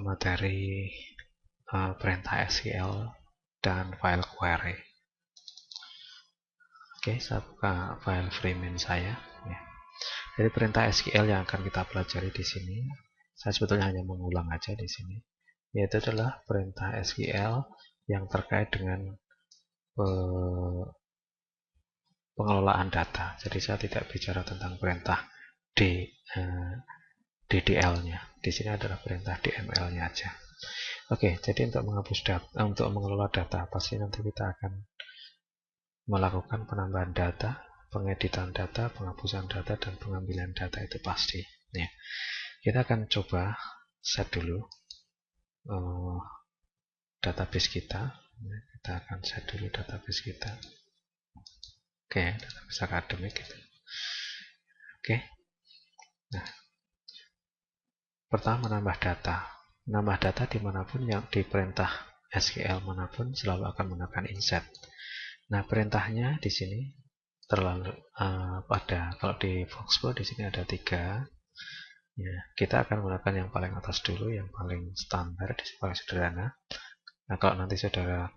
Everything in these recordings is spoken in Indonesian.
materi perintah SQL dan file query. Oke, saya buka file free main saya. Ya. Jadi perintah SQL yang akan kita pelajari di sini, saya sebetulnya hanya mengulang aja di sini, yaitu adalah perintah SQL yang terkait dengan pengelolaan data. Jadi saya tidak bicara tentang perintah DDL-nya. Di sini adalah perintah DML-nya aja. Oke, jadi untuk menghapus data, untuk mengelola data, pasti nanti kita akan melakukan penambahan data, pengeditan data, penghapusan data, dan pengambilan data, itu pasti. Ya. Kita akan coba set dulu database kita. Kita akan set dulu database kita. Oke, database akademik gitu. Oke. Nah, pertama menambah data. Menambah data dimanapun, yang di perintah SQL manapun selalu akan menggunakan insert. Nah, perintahnya di sini terlalu kalau di Foxpro di sini ada 3. Ya, kita akan menggunakan yang paling atas dulu, yang paling standar, paling sederhana. Nah, kalau nanti saudara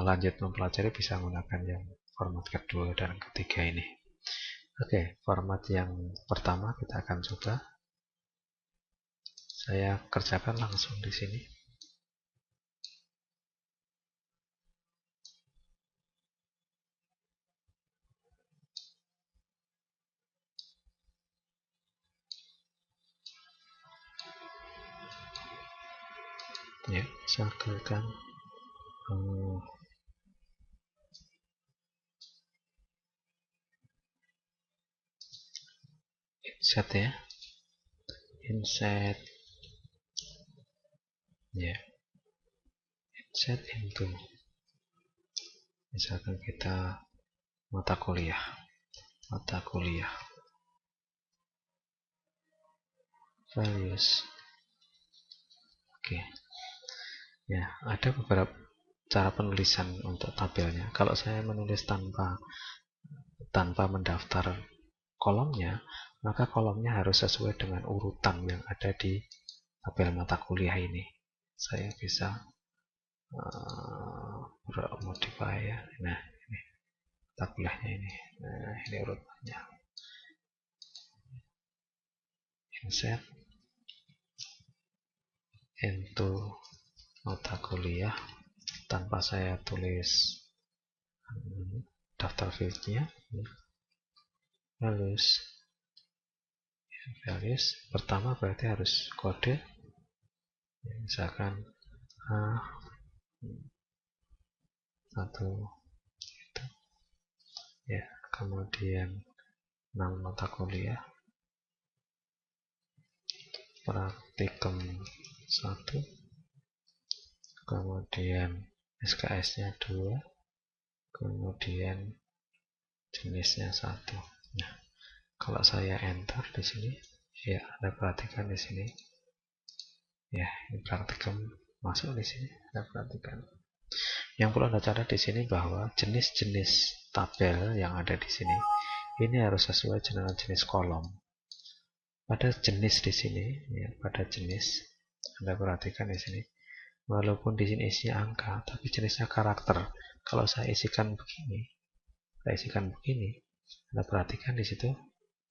lanjut mempelajari, bisa menggunakan yang format kedua dan ketiga ini. Oke, format yang pertama kita akan coba. Saya kerjakan langsung di sini. Ya, saya akan insert ya, insert ya, insert into, misalkan kita mata kuliah values. Oke. Ya, ada beberapa cara penulisan untuk tabelnya. Kalau saya menulis tanpa mendaftar kolomnya, maka kolomnya harus sesuai dengan urutan yang ada di tabel mata kuliah ini. Saya bisa modify ya. Nah, ini mata kuliahnya ini. Nah, ini urutannya. Insert into mata kuliah, tanpa saya tulis daftar fieldnya. Values pertama berarti harus kode, misalkan A1 itu ya, kemudian nama mata kuliah praktikum 1, kemudian SKS-nya 2, kemudian jenisnya 1. Nah, kalau saya enter di sini, ya Anda perhatikan di sini, ya ini praktikum masuk di sini. Anda perhatikan. Yang perlu Anda catat di sini bahwa jenis-jenis tabel yang ada di sini ini harus sesuai dengan jenis kolom. Pada jenis di sini, ya, pada jenis Anda perhatikan di sini, walaupun di sini isinya angka, tapi jenisnya karakter. Kalau saya isikan begini, Anda perhatikan di situ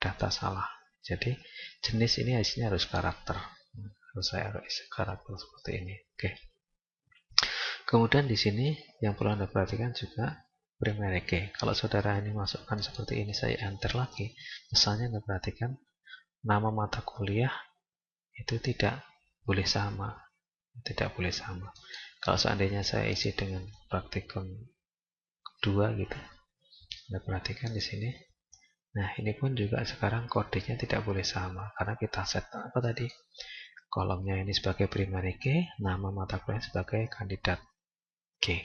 data salah. Jadi jenis ini isinya harus karakter. Harus saya isi karakter seperti ini. Oke. Kemudian di sini yang perlu Anda perhatikan juga primary key. Kalau saudara ini masukkan seperti ini, saya enter lagi, misalnya Anda perhatikan nama mata kuliah itu tidak boleh sama. Kalau seandainya saya isi dengan praktikum 2 gitu, Anda perhatikan di sini. Nah, ini pun juga sekarang kodenya tidak boleh sama, karena kita set apa tadi? Kolomnya ini sebagai primary key, nama mata kuliah sebagai kandidat key.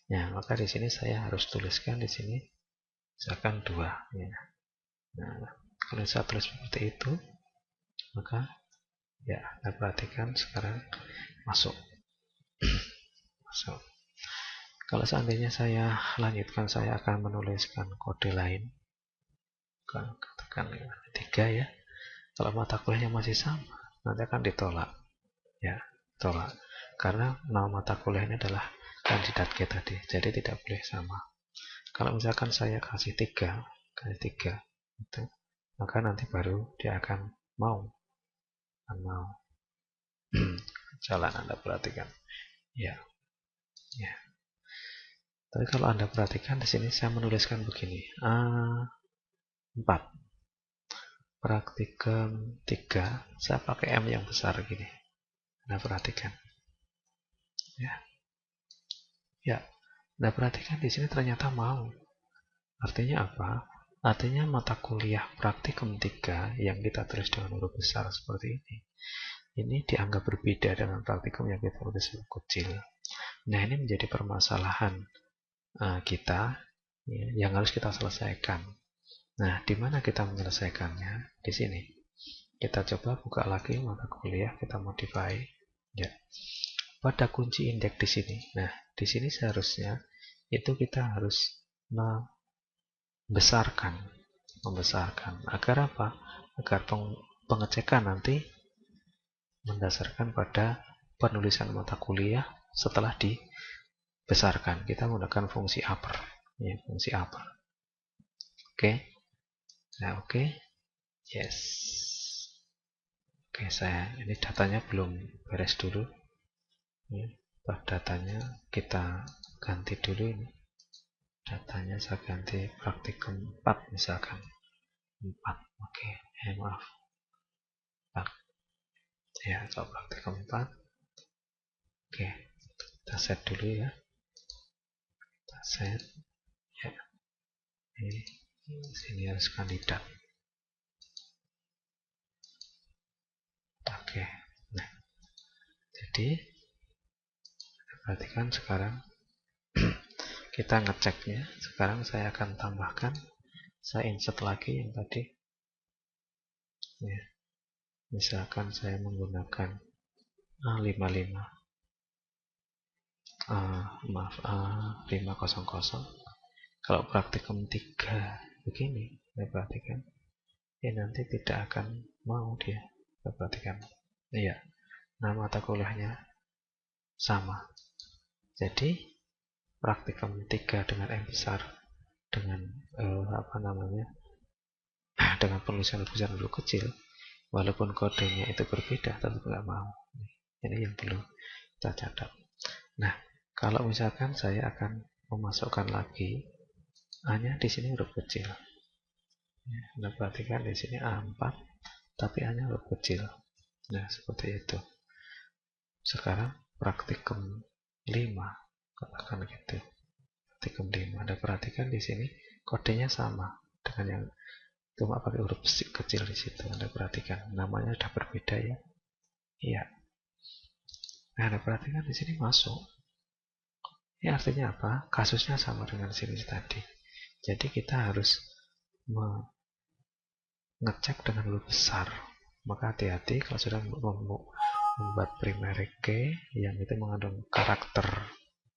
Nah, maka di sini saya harus tuliskan di sini misalkan 2 ya. Nah, kalau saya tulis seperti itu, maka ya Anda perhatikan sekarang masuk. Kalau seandainya saya lanjutkan, saya akan menuliskan kode lain, katakan 3 ya. Kalau mata kuliahnya masih sama, nanti akan ditolak ya. tolak. Karena nama mata kuliahnya adalah kandidat G tadi, jadi tidak boleh sama. Kalau misalkan saya kasih 3 gitu, maka nanti baru dia akan mau. Jalan Anda perhatikan. Ya, ya. Tapi kalau Anda perhatikan di sini saya menuliskan begini. 4. Praktikum 3, saya pakai M yang besar gini. Anda perhatikan. Ya. Ya. Anda perhatikan di sini ternyata mau. Artinya apa? Artinya mata kuliah praktikum 3 yang kita tulis dengan huruf besar seperti ini dianggap berbeda dengan praktikum yang kita tulis huruf kecil. Nah, ini menjadi permasalahan kita yang harus kita selesaikan. Nah, di mana kita menyelesaikannya? Di sini. Kita coba buka lagi mata kuliah, kita modify. Ya. Pada kunci indeks di sini. Nah, di sini seharusnya itu kita harus membesarkan. Agar apa? Agar pengecekan nanti mendasarkan pada penulisan mata kuliah setelah dibesarkan. Kita menggunakan fungsi upper. Ya, fungsi upper. Oke. Nah, oke. Yes. Oke, ini datanya belum beres dulu. Ya, datanya kita ganti dulu ini. Datanya saya ganti praktikum 4 misalkan. 4. Oke, maaf. 4. Ya, kalau praktikum 4. Oke, kita set dulu ya. Kita set. Ya. Ini sini harus kandidat. Oke. Nah, jadi perhatikan sekarang kita ngeceknya. Sekarang saya akan tambahkan, saya insert lagi yang tadi. Ya. Misalkan saya menggunakan A55. 500. Kalau praktikum 3 begini, saya perhatikan. Ya, nanti tidak akan mau dia. Saya perhatikan. Iya. Nama mata kuliahnya sama. Jadi praktikum 3 dengan M besar dengan dengan penulisan huruf kecil, walaupun kodenya itu berbeda, tetap nggak mau. Ini yang perlu kita catat. Nah, kalau misalkan saya akan memasukkan lagi A-nya di sini huruf kecil. Ya, Anda perhatikan di sini A4, tapi A-nya huruf kecil. Nah, seperti itu. Sekarang praktikum 5, katakan gitu. Praktikum 5. Anda perhatikan di sini kodenya sama dengan yang cuma pakai huruf kecil di situ. Anda perhatikan namanya sudah berbeda ya. Iya. Nah, Anda perhatikan di sini masuk. Ini artinya apa? Kasusnya sama dengan sini tadi. Jadi kita harus ngecek dengan huruf besar. Maka hati-hati kalau sudah membuat primary key yang itu mengandung karakter,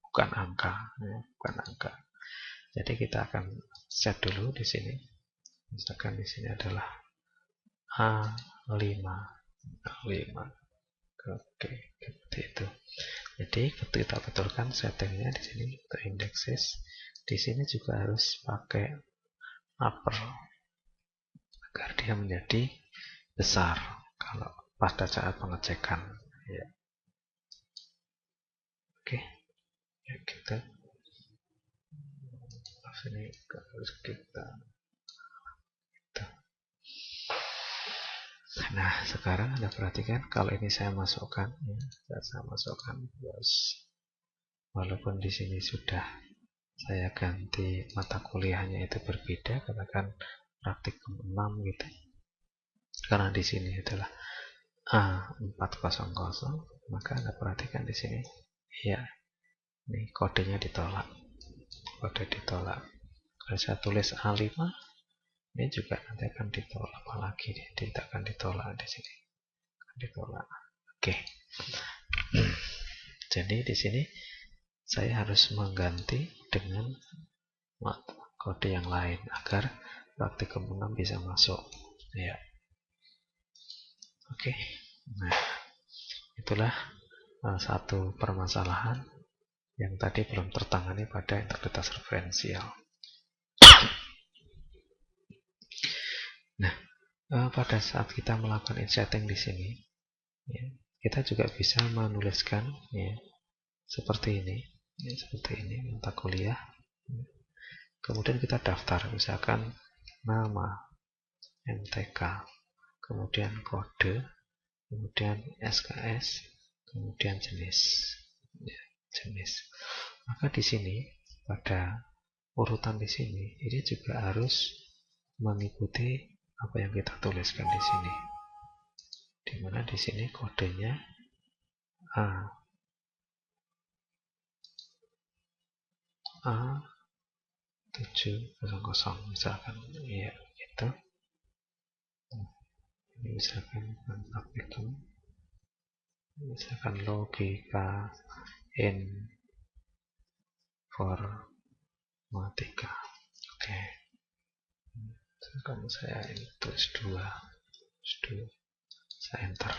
bukan angka, ya, bukan angka. Jadi kita akan set dulu di sini. Misalkan di sini adalah A5. Oke, seperti itu. Jadi kita betulkan settingnya di sini untuk indexes. Di sini juga harus pakai upper agar dia menjadi besar kalau pada saat pengecekan. Ya. Oke, ya gitu. Ini harus kita. Nah, sekarang Anda perhatikan kalau ini saya masukkan, ya, saya masukkan yes. Walaupun di sini sudah saya ganti mata kuliahnya itu berbeda, katakan praktikum 6 gitu. Karena di sini adalah A400, maka Anda perhatikan di sini, ya, ini kodenya ditolak. Kode ditolak. Kalau saya tulis A5, ini juga nanti akan ditolak, apalagi tidak akan ditolak di sini. Akan ditolak. Oke. Jadi di sini saya harus mengganti dengan kode yang lain agar praktikum 6 bisa masuk. Ya. Oke. Nah, itulah satu permasalahan yang tadi belum tertangani pada integritas referensial. Nah, pada saat kita melakukan insetting di sini, ya, kita juga bisa menuliskan ya, seperti ini, mata kuliah. Kemudian kita daftar, misalkan nama, MTK, kemudian kode, kemudian SKS, kemudian jenis. Ya, jenis. Maka di sini pada urutan di sini ini juga harus mengikuti apa yang kita tuliskan di sini. Di mana di sini kodenya A700 misalkan, ya itu. Ini misalkan aplikasi, misalkan logika informatika. Oke. Misalkan saya ini tulis 2, saya enter.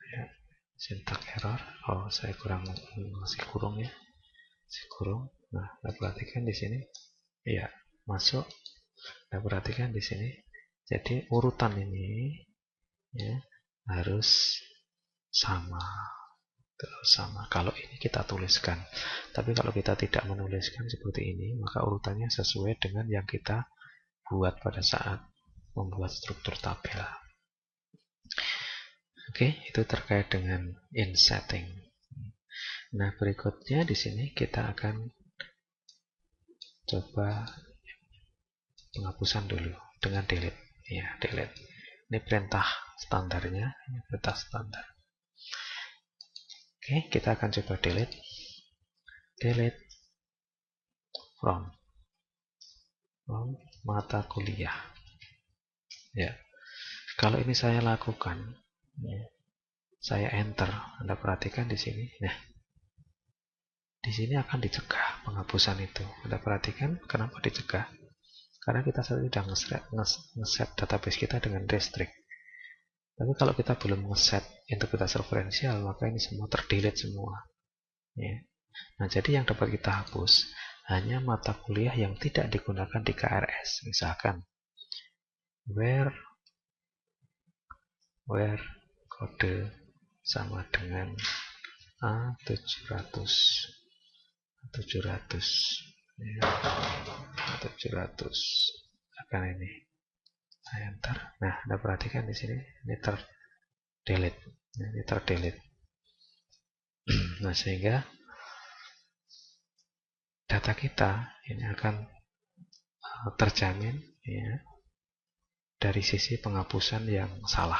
Ya, syntax error. Oh, saya kurang masih kurung ya. Masih kurung. Nah, perhatikan di sini. Ya, masuk. Nah, perhatikan di sini. Jadi urutan ini ya harus sama. Terus sama. Kalau ini kita tuliskan. Tapi kalau kita tidak menuliskan seperti ini, maka urutannya sesuai dengan yang kita buat pada saat membuat struktur tabel. Oke, itu terkait dengan insetting. Nah, berikutnya di sini kita akan coba penghapusan dulu dengan delete. Ya, delete. Ini perintah standarnya, ini perintah standar. Oke, kita akan coba delete. Delete from mata kuliah. Ya, kalau ini saya lakukan, ya, saya enter. Anda perhatikan di sini. Nah, di sini akan dicegah penghapusan itu. Anda perhatikan kenapa dicegah? Karena kita sudah nge-set database kita dengan restrict. Tapi kalau kita belum nge-set integritas referensial, maka ini semua terdelete semua. Ya. Nah, jadi yang dapat kita hapus hanya mata kuliah yang tidak digunakan di KRS. Misalkan, where kode sama dengan A700. Ya, 700 akan ini. Saya enter. Nah, Anda perhatikan di sini ini terdelete. Ini terdelete. Nah, sehingga data kita ini akan terjamin ya dari sisi penghapusan yang salah.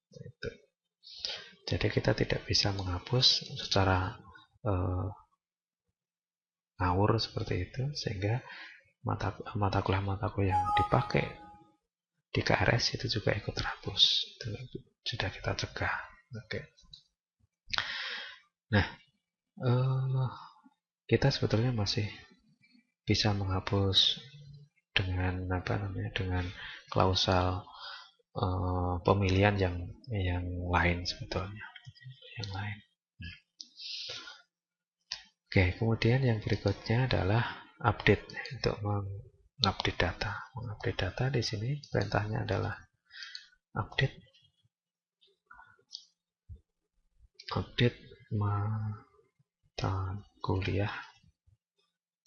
Itu. Jadi kita tidak bisa menghapus secara ngawur seperti itu, sehingga mata kuliah yang dipakai di KRS itu juga ikut terhapus. Itu sudah kita cegah. Oke. Nah, kita sebetulnya masih bisa menghapus dengan dengan klausal pemilihan yang lain sebetulnya, yang lain. Oke, kemudian yang berikutnya adalah update untuk mengupdate data. Mengupdate data di sini perintahnya adalah update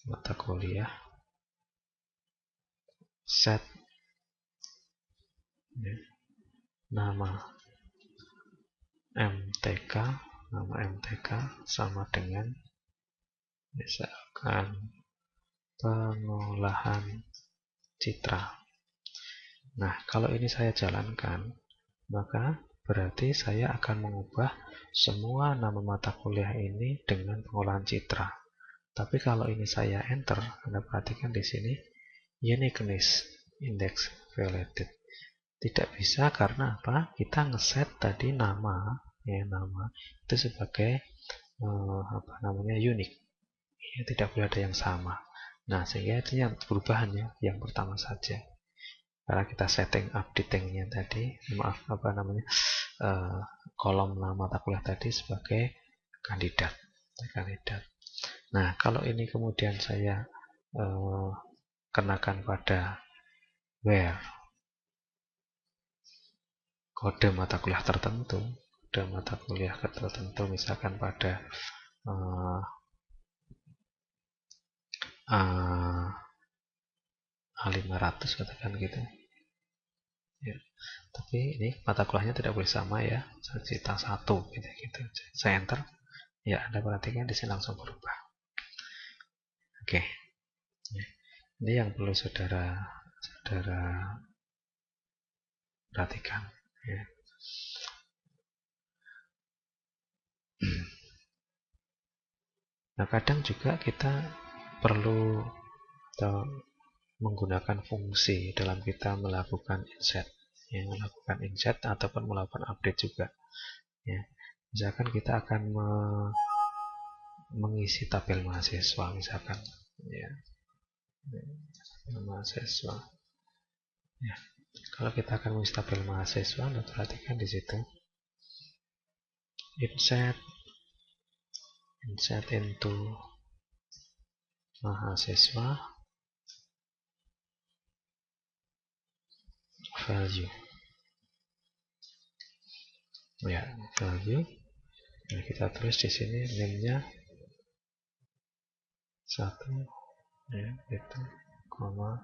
mata kuliah set nama MTK sama dengan misalkan pengolahan citra. Nah, kalau ini saya jalankan, maka berarti saya akan mengubah semua nama mata kuliah ini dengan pengolahan citra. Tapi kalau ini saya enter, Anda perhatikan di sini uniqueness index violated. Tidak bisa karena apa? Kita ngeset tadi nama itu sebagai unik. Ya, tidak boleh ada yang sama. Nah, sehingga itu yang perubahannya yang pertama saja. karena kita setting updatingnya tadi, maaf apa namanya, kolom nama mata kuliah tadi sebagai kandidat. Nah, kalau ini kemudian saya kenakan pada where kode mata kuliah tertentu, misalkan pada A500 katakan gitu ya. Tapi ini mata kuliahnya tidak boleh sama ya, cita 1 gitu. Saya enter, ya Anda perhatikan di sini langsung berubah. Oke. Ini yang perlu saudara perhatikan ya. Nah, kadang juga kita perlu atau menggunakan fungsi dalam kita melakukan insert, ataupun melakukan update juga ya. Misalkan kita akan mengisi tabel mahasiswa misalkan ya. Mahasiswa ya. Kalau kita akan mengisi tabel mahasiswa, Anda perhatikan di situ insert into mahasiswa value ya, value. Nah, kita tulis di sini name-nya 1 ya, itu koma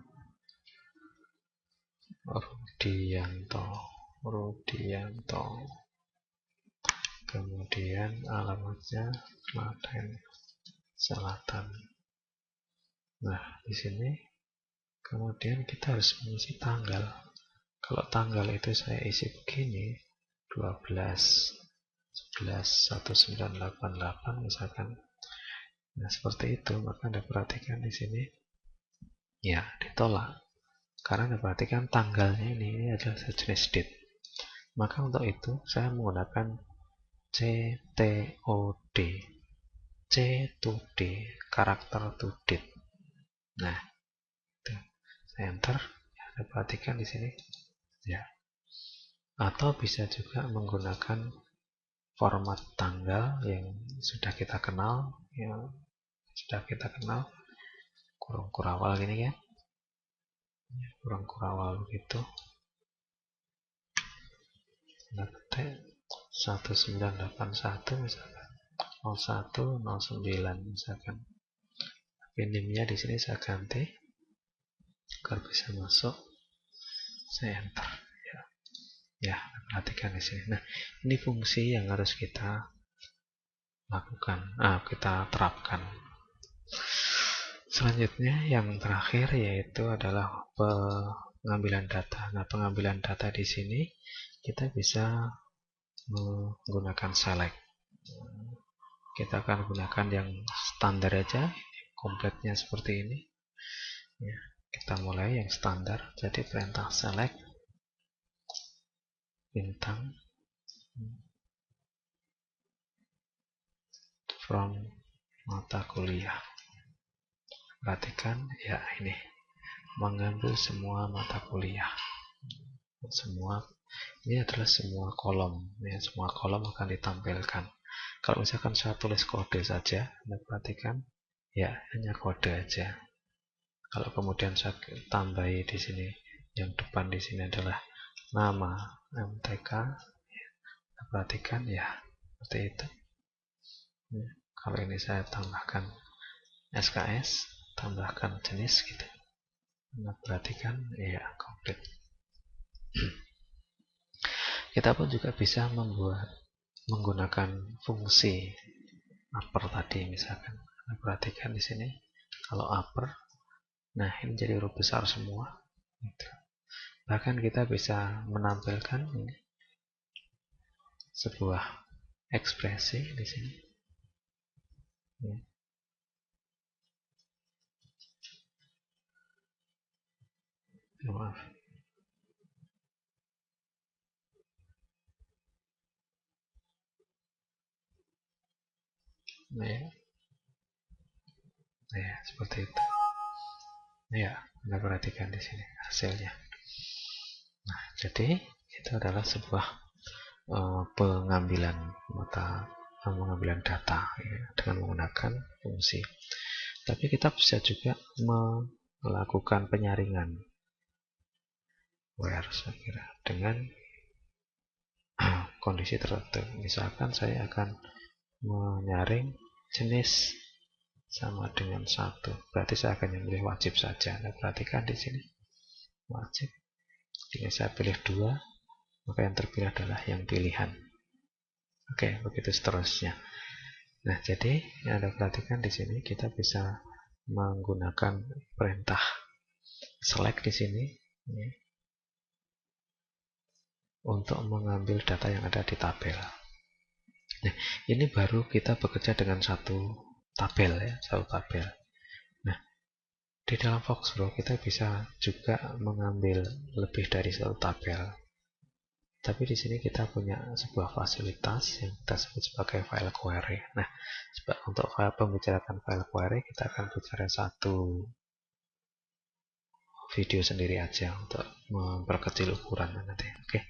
Rudianto, kemudian alamatnya Klaten Selatan. Nah, di sini kemudian kita harus mengisi tanggal. Kalau tanggal itu saya isi begini, 12/11/1988 misalkan. Nah, seperti itu, maka Anda perhatikan di sini ya ditolak. Karena Anda perhatikan tanggalnya ini adalah sejenis date. Maka untuk itu saya menggunakan CTOD, C to D, karakter to date. Nah, itu. Saya enter, ya, Anda perhatikan di sini ya. Atau bisa juga menggunakan format tanggal yang sudah kita kenal, kurung kurawal gini ya, kurung kurawal begitu. Nah, 1981 misalkan, 0109 misalkan. Name-nya di sini saya ganti agar bisa masuk. Saya enter ya. Ya, perhatikan di sini. Nah, ini fungsi yang harus kita lakukan, kita terapkan. Selanjutnya yang terakhir yaitu adalah pengambilan data. Nah, pengambilan data di sini kita bisa menggunakan select. Kita akan gunakan yang standar aja, kompletnya seperti ini. Ya, kita mulai yang standar. Jadi perintah select bintang from mata kuliah. Perhatikan ya, ini mengambil semua mata kuliah. Ini adalah semua kolom. Ya, semua kolom akan ditampilkan. Kalau misalkan saya tulis kode saja, Anda perhatikan ya hanya kode aja. Kalau kemudian saya tambahi di sini, yang depan di sini adalah nama MTK, Anda perhatikan ya seperti itu. Ya, kalau ini saya tambahkan SKS, tambahkan jenis gitu. Anda perhatikan ya komplit. Kita pun juga bisa menggunakan fungsi upper tadi misalkan. Anda perhatikan di sini kalau upper, nah ini jadi huruf besar semua. Gitu. Bahkan kita bisa menampilkan ini sebuah ekspresi di sini. Ya. Maaf. Nah, ya seperti itu. Ya, Anda perhatikan di sini hasilnya. Nah, jadi itu adalah sebuah pengambilan pengambilan data ya, dengan menggunakan fungsi. Tapi kita bisa juga melakukan penyaringan where saya kira dengan kondisi tertentu. Misalkan saya akan menyaring jenis sama dengan 1, berarti saya akan memilih wajib saja. Nah, perhatikan di sini wajib. Jika saya pilih 2, maka yang terpilih adalah yang pilihan. Oke, begitu seterusnya. Nah, jadi yang Anda perhatikan di sini kita bisa menggunakan perintah select di sini ya, untuk mengambil data yang ada di tabel. Nah, ini baru kita bekerja dengan satu tabel ya, satu tabel. Nah, di dalam Foxrow kita bisa juga mengambil lebih dari satu tabel. Tapi di sini kita punya sebuah fasilitas yang kita sebut sebagai file query. Nah, untuk pembicarakan file query kita akan bicara satu video sendiri aja untuk memperkecil ukuran nanti. Oke.